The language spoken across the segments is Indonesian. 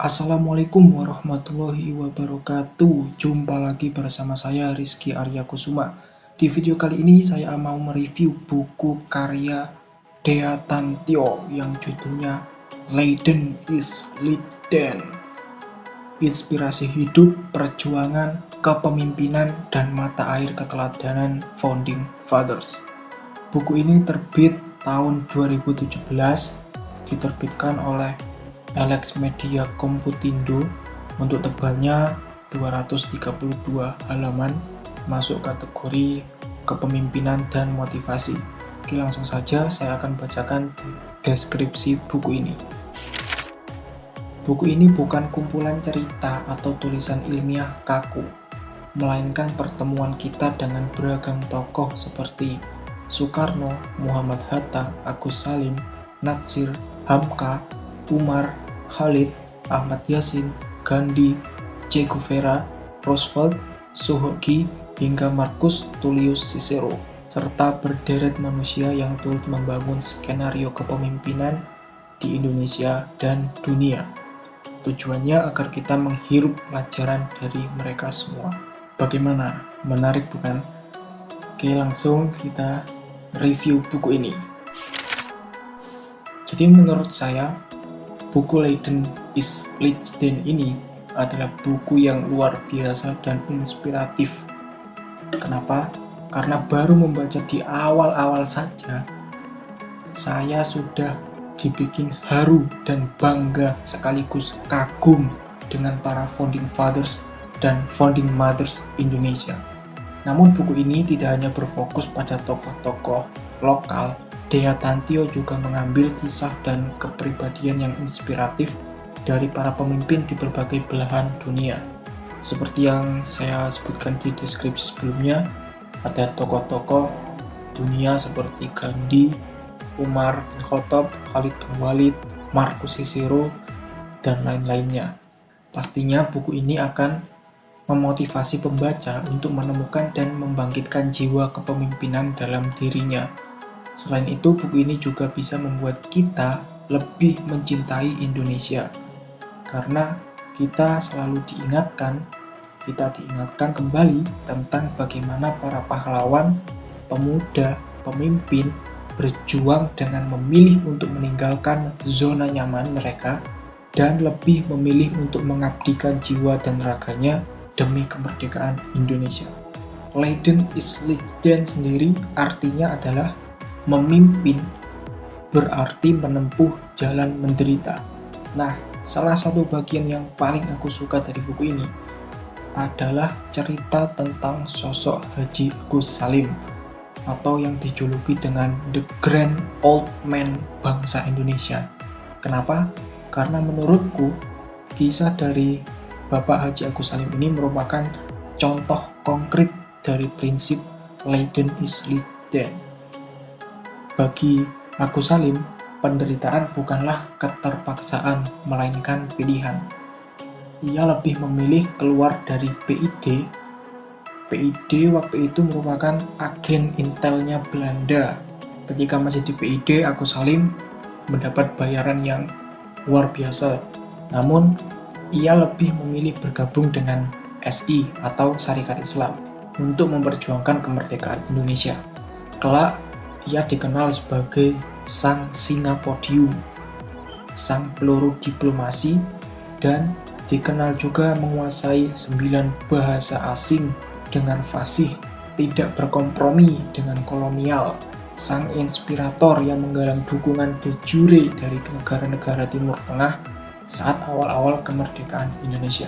Assalamualaikum warahmatullahi wabarakatuh. Jumpa lagi bersama saya Rizky Arya Kusuma. Di video kali ini saya mau mereview buku karya Dea Tantyo yang judulnya Leiden is Leiden. Inspirasi hidup, perjuangan, kepemimpinan, dan mata air keteladanan Founding Fathers. Buku ini terbit tahun 2017, diterbitkan oleh Alex Media Komputindo, untuk tebalnya 232 halaman, masuk kategori kepemimpinan dan motivasi. Oke, langsung saja saya akan bacakan deskripsi buku ini. Buku ini bukan kumpulan cerita atau tulisan ilmiah kaku, melainkan pertemuan kita dengan beragam tokoh seperti Soekarno, Muhammad Hatta, Agus Salim, Natsir, Hamka, Umar, Khalid, Ahmad Yasin, Gandhi, Che Guevara, Roosevelt, Suhoki, hingga Marcus Tullius Cicero, serta berderet manusia yang turut membangun skenario kepemimpinan di Indonesia dan dunia. Tujuannya agar kita menghirup pelajaran dari mereka semua. Bagaimana? Menarik bukan? Oke, langsung kita review buku ini. Jadi menurut saya, buku Leiden is Leiden ini adalah buku yang luar biasa dan inspiratif. Kenapa? Karena baru membaca di awal-awal saja, saya sudah dibikin haru dan bangga sekaligus kagum dengan para Founding Fathers dan Founding Mothers Indonesia. Namun buku ini tidak hanya berfokus pada tokoh-tokoh lokal. Dea Tantyo juga mengambil kisah dan kepribadian yang inspiratif dari para pemimpin di berbagai belahan dunia. Seperti yang saya sebutkan di deskripsi sebelumnya, ada tokoh-tokoh dunia seperti Gandhi, Umar bin Khattab, Khalid bin Walid, Marcus Cicero, dan lain-lainnya. Pastinya buku ini akan memotivasi pembaca untuk menemukan dan membangkitkan jiwa kepemimpinan dalam dirinya. Selain itu, buku ini juga bisa membuat kita lebih mencintai Indonesia. Karena kita selalu diingatkan kembali tentang bagaimana para pahlawan, pemuda, pemimpin berjuang dengan memilih untuk meninggalkan zona nyaman mereka dan lebih memilih untuk mengabdikan jiwa dan raganya demi kemerdekaan Indonesia. Leiden is Leiden sendiri artinya adalah memimpin, berarti menempuh jalan menderita. Nah, salah satu bagian yang paling aku suka dari buku ini adalah cerita tentang sosok Haji Agus Salim, atau yang dijuluki dengan The Grand Old Man bangsa Indonesia. Kenapa? Karena menurutku kisah dari Bapak Haji Agus Salim ini merupakan contoh konkret dari prinsip Leiden is Leiden. Bagi Agus Salim, penderitaan bukanlah keterpaksaan, melainkan pilihan. Ia lebih memilih keluar dari PID. PID waktu itu merupakan agen intelnya Belanda. Ketika masih di PID, Agus Salim mendapat bayaran yang luar biasa. Namun, ia lebih memilih bergabung dengan SI atau Syarikat Islam untuk memperjuangkan kemerdekaan Indonesia. Kelak, ia dikenal sebagai sang singa podium, sang peluru diplomasi, dan dikenal juga menguasai 9 bahasa asing dengan fasih, tidak berkompromi dengan kolonial, sang inspirator yang menggalang dukungan de jure dari negara-negara Timur Tengah saat awal-awal kemerdekaan Indonesia.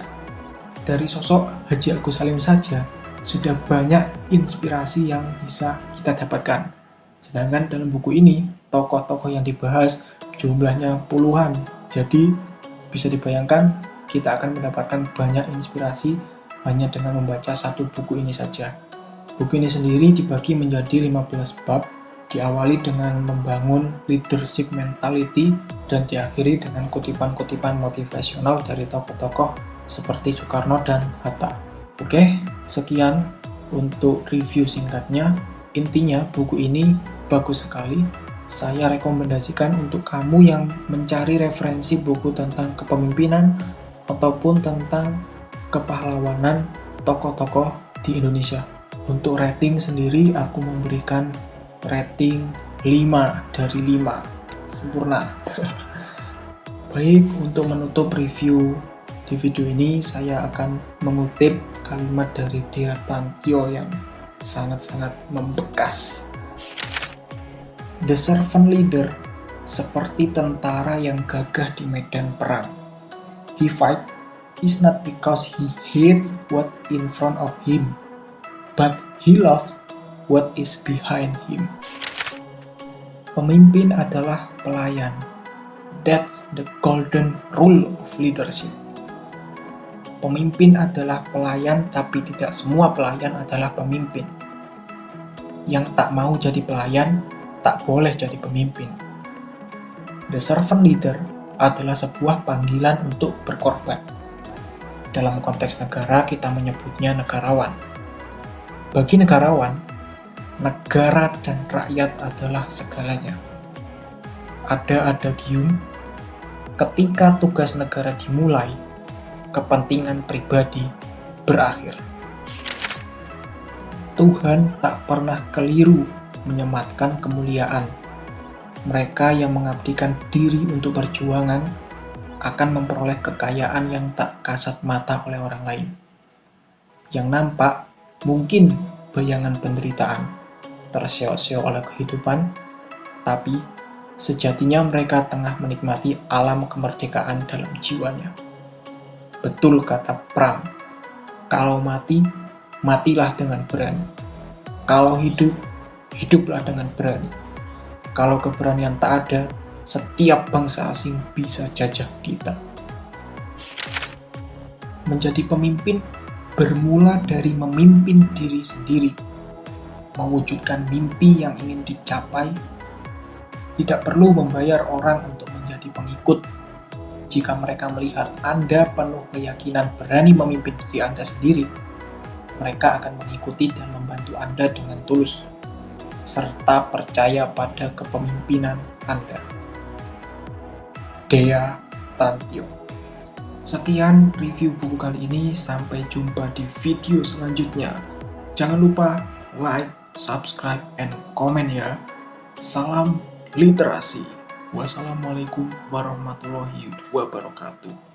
Dari sosok Haji Agus Salim saja, sudah banyak inspirasi yang bisa kita dapatkan. Sedangkan dalam buku ini, tokoh-tokoh yang dibahas jumlahnya puluhan. Jadi, bisa dibayangkan kita akan mendapatkan banyak inspirasi hanya dengan membaca satu buku ini saja. Buku ini sendiri dibagi menjadi 15 bab, diawali dengan membangun leadership mentality dan diakhiri dengan kutipan-kutipan motivasional dari tokoh-tokoh seperti Soekarno dan Hatta. Oke, sekian untuk review singkatnya. Intinya buku ini bagus sekali. Saya rekomendasikan untuk kamu yang mencari referensi buku tentang kepemimpinan ataupun tentang kepahlawanan tokoh-tokoh di Indonesia. Untuk rating sendiri aku memberikan rating 5 dari 5. Sempurna. Baik, untuk menutup review di video ini saya akan mengutip kalimat dari Dea Tantyo yang sangat-sangat membekas. The servant leader seperti tentara yang gagah di medan perang. He fight is not because he hates what in front of him, but he loves what is behind him. Pemimpin adalah pelayan. That's the golden rule of leadership. Pemimpin adalah pelayan, tapi tidak semua pelayan adalah pemimpin. Yang tak mau jadi pelayan, tak boleh jadi pemimpin. The servant leader adalah sebuah panggilan untuk berkorban. Dalam konteks negara, kita menyebutnya negarawan. Bagi negarawan, negara dan rakyat adalah segalanya. Ada adagium, ketika tugas negara dimulai, kepentingan pribadi berakhir. Tuhan tak pernah keliru menyematkan kemuliaan. Mereka yang mengabdikan diri untuk perjuangan akan memperoleh kekayaan yang tak kasat mata oleh orang lain. Yang nampak mungkin bayangan penderitaan, terseok-seok oleh kehidupan, tapi sejatinya mereka tengah menikmati alam kemerdekaan dalam jiwanya. Betul kata Pram, kalau mati, matilah dengan berani. Kalau hidup, hiduplah dengan berani. Kalau keberanian tak ada, setiap bangsa asing bisa jajah kita. Menjadi pemimpin bermula dari memimpin diri sendiri, mewujudkan mimpi yang ingin dicapai. Tidak perlu membayar orang untuk menjadi pengikut. Jika mereka melihat Anda penuh keyakinan berani memimpin diri Anda sendiri, mereka akan mengikuti dan membantu Anda dengan tulus, serta percaya pada kepemimpinan Anda. Dea Tantyo. Sekian review buku kali ini, sampai jumpa di video selanjutnya. Jangan lupa like, subscribe, and komen ya. Salam literasi. Wassalamualaikum warahmatullahi wabarakatuh.